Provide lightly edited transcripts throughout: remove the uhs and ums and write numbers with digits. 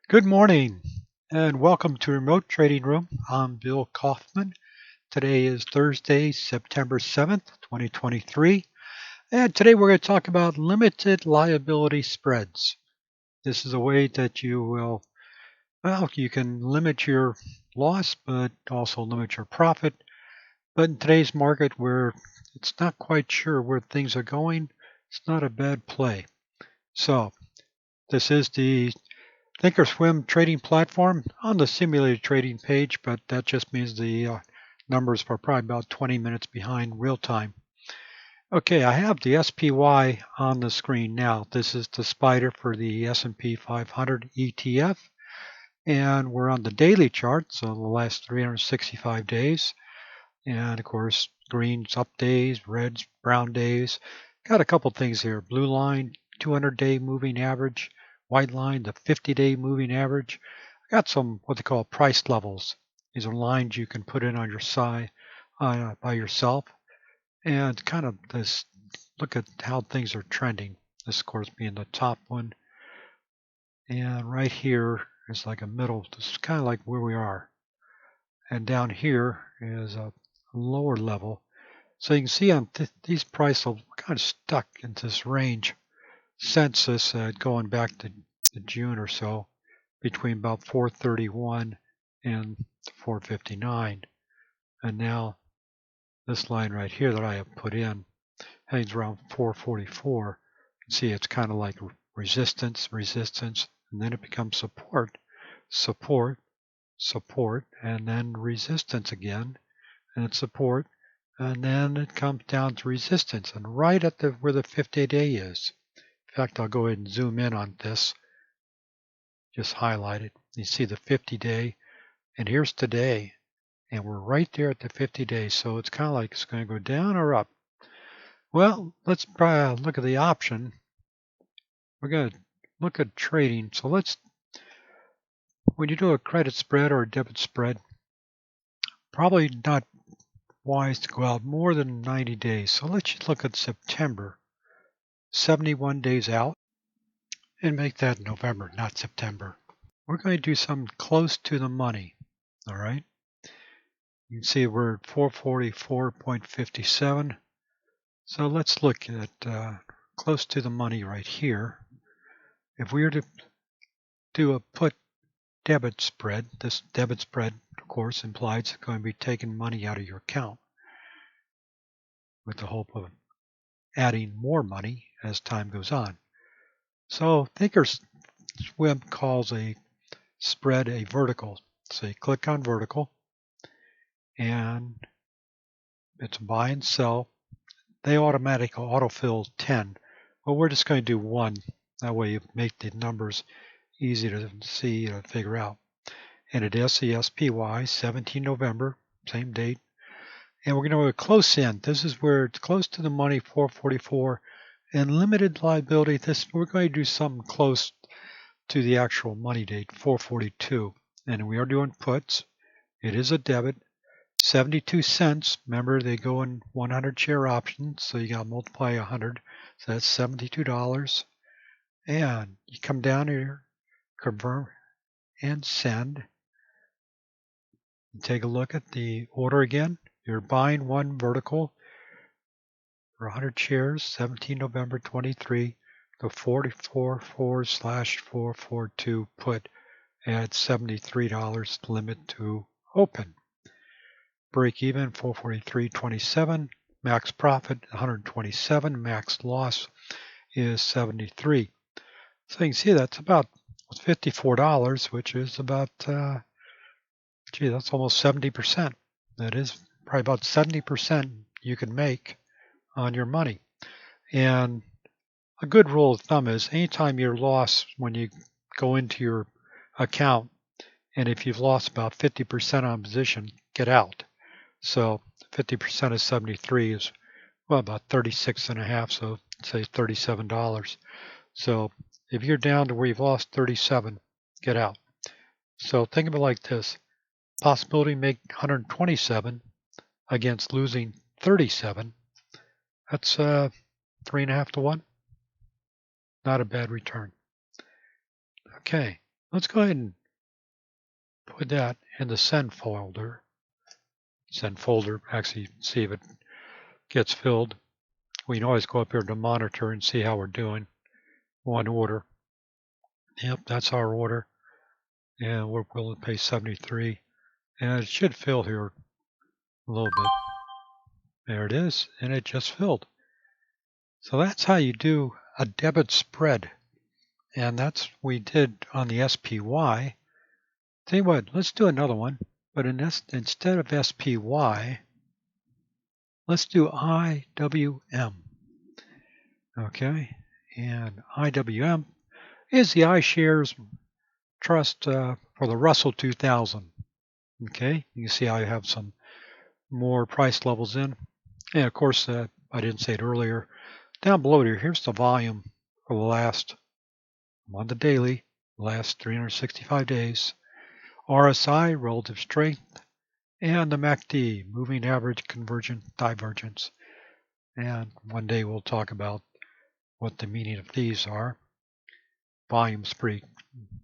Good morning and welcome to Remote Trading Room. I'm Bill Kaufman. Today is Thursday, September 7th, 2023. And today we're going to talk about limited liability spreads. This is a way that you can limit your loss, but also limit your profit. But in today's market where it's not quite sure where things are going, it's not a bad play. So this is the Thinkorswim trading platform on the simulated trading page, but that just means the numbers are probably about 20 minutes behind real time. Okay, I have the SPY on the screen now. This is the spider for the S&P 500 ETF, and we're on the daily chart, so the last 365 days. And of course, green's up days, red's brown days. Got a couple things here. Blue line, 200-day moving average. White line, the 50-day moving average. I got some what they call price levels. These are lines you can put in on your side by yourself, and kind of this look at how things are trending. This, of course, being the top one, and right here is like a middle. This is kind of like where we are, and down here is a lower level. So you can see on these price levels kind of stuck in this range since this going back to June or so, between about 431 and 459. And now this line right here that I have put in hangs around 444. You can see it's kind of like resistance, and then it becomes support, support, support, and then resistance again, and it's support, and then it comes down to resistance, and right at where the 50-day is. In fact, I'll go ahead and zoom in on this, just highlight it. You see the 50-day, and here's today, and we're right there at the 50 days, so it's kind of like it's going to go down or up. Well, let's look at the option. We're going to look at trading. So when you do a credit spread or a debit spread, probably not wise to go out more than 90 days. So let's just look at September, 71 days out, and make that November, not September. We're going to do something close to the money, all right? You can see we're at 444.57. So let's look at close to the money right here. If we were to do a put debit spread, this debit spread, of course, implies it's going to be taking money out of your account with the hope of adding more money as time goes on. So Thinkorswim calls a spread a vertical. So you click on vertical, and it's buy and sell. They automatically autofill 10, but we're just going to do 1. That way you make the numbers easy to see and figure out. And it is the SPY, 17 November, same date. And we're going to go close in. This is where it's close to the money, 444. And limited liability, we're going to do something close to the actual money date, 442. And we are doing puts. It is a debit. 72 cents. Remember, they go in 100 share options, so you got to multiply 100. So that's $72. And you come down here, confirm, and send. Take a look at the order again. You're buying one vertical for 100 shares, 17 November 23, the 444/442 put at $73 limit to open. Break even 443.27, max profit 127, max loss is 73. So you can see that's about $54, which is about that's almost 70%. That is probably about 70% you can make on your money. And a good rule of thumb is anytime you're lost when you go into your account, and if you've lost about 50% on position, get out. So 50% of 73 is, well, about 36 and a half, so say $37. So if you're down to where you've lost 37, get out. So think of it like this. Possibility to make 127 against losing 37. That's 3.5 to 1. Not a bad return. Okay, Let's go ahead and put that in the send folder. Actually see if it gets filled. We can always go up here to monitor and see how we're doing. One order. Yep, that's our order. And we're willing to pay 73. And it should fill here a little bit. There it is, and it just filled. So that's how you do a debit spread. And that's what we did on the SPY. Tell you what, let's do another one. But instead of SPY, let's do IWM. Okay, and IWM is the iShares Trust for the Russell 2000. Okay, you can see I have some more price levels in. And of course, I didn't say it earlier. Down below here, here's the volume for the last, I'm on the daily, last 365 days. RSI, relative strength, and the MACD, moving average convergent divergence. And one day we'll talk about what the meaning of these are. Volume's pretty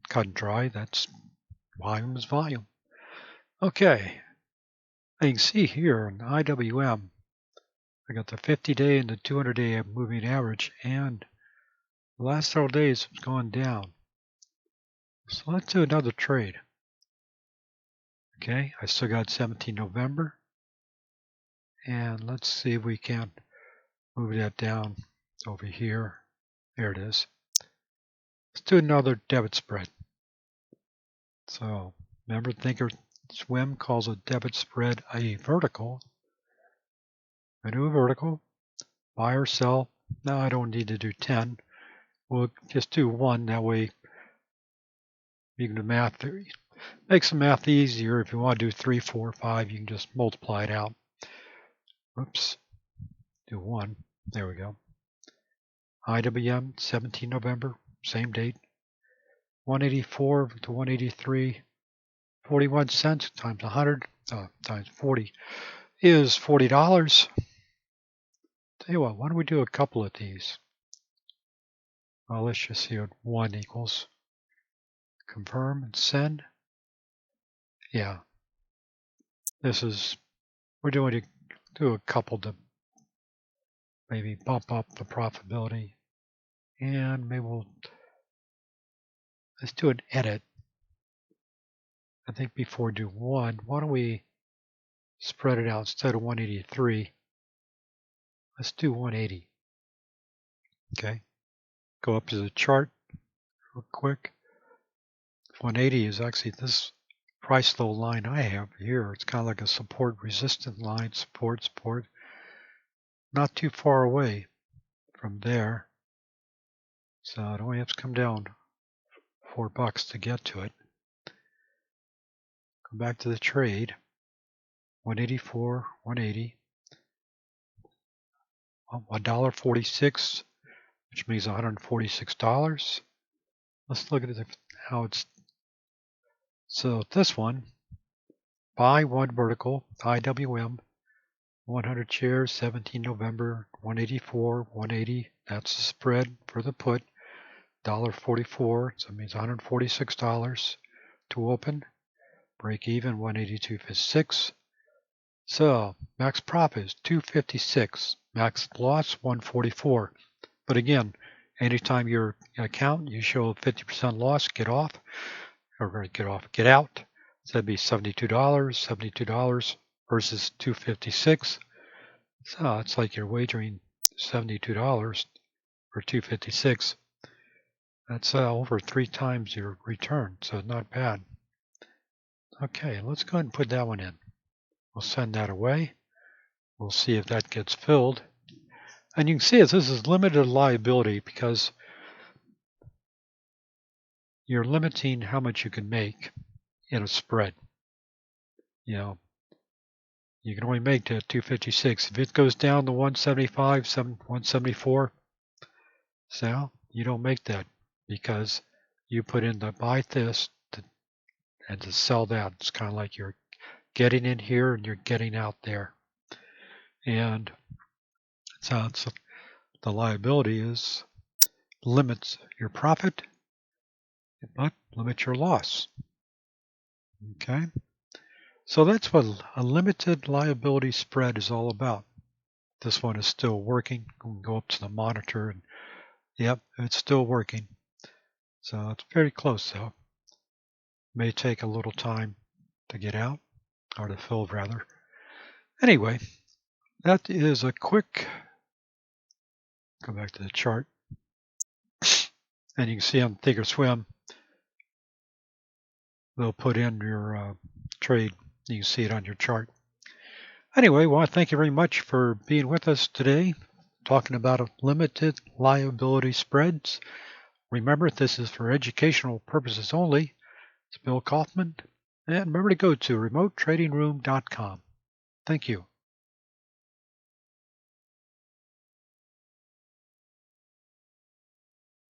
cut and dry. That's volume is volume. Okay. You can see here in IWM, I got the 50-day and the 200-day moving average, and the last several days it's gone down. So let's do another trade. Okay, I still got 17 November, and let's see if we can move that down over here. There it is. Let's do another debit spread. So remember, Thinkorswim calls a debit spread a vertical. I do a vertical, buy or sell. Now I don't need to do 10. We'll just do 1. That way you can do math. Makes the math easier. If you want to do 3, 4, 5, you can just multiply it out. Oops. Do 1. There we go. IWM, 17 November, same date. 184 to 183, 41 cents times 100 times 40 is $40. Tell you what, why don't we do a couple of these? Well, let's just see what 1 equals. Confirm and send. Yeah. We're doing to do a couple to maybe bump up the profitability. And maybe let's do an edit. I think before do 1, why don't we spread it out instead of 183? Let's do 180. Okay. Go up to the chart real quick. 180 is actually this price level line I have here. It's kind of like a support resistant line, support. Not too far away from there. So it only has to come down $4 to get to it. Go back to the trade. 184, 180. $1.46, which means $146. Let's look at how it's. So this one, buy 1 vertical, IWM, 100 shares, 17 November, 184, 180. That's the spread for the put. $1.44, so it means $146 to open. Break even 182.56. So max profit is 256. Max loss 144. But again, anytime your account you show a 50% loss, get out. So that'd be $72 versus 256. So it's like you're wagering $72 for 256. That's over 3 times your return, so not bad. Okay, let's go ahead and put that one in. We'll send that away. We'll see if that gets filled. And you can see this is limited liability because you're limiting how much you can make in a spread. You know, you can only make to 256. If it goes down to 175, 174, so you don't make that because you put in the buy this and to sell that. It's kind of like you're getting in here and you're getting out there. And so the liability limits your profit but limit your loss. Okay, so that's what a limited liability spread is all about. This one is still working. We can go up to the monitor and yep, it's still working. So it's very close though. May take a little time to get out, or to fill rather. Anyway, that is a quick, go back to the chart, and you can see on Thinkorswim, they'll put in your trade. You can see it on your chart. Anyway, I want to thank you very much for being with us today, talking about limited liability spreads. Remember, this is for educational purposes only. It's Bill Kaufman, and remember to go to remotetradingroom.com. Thank you.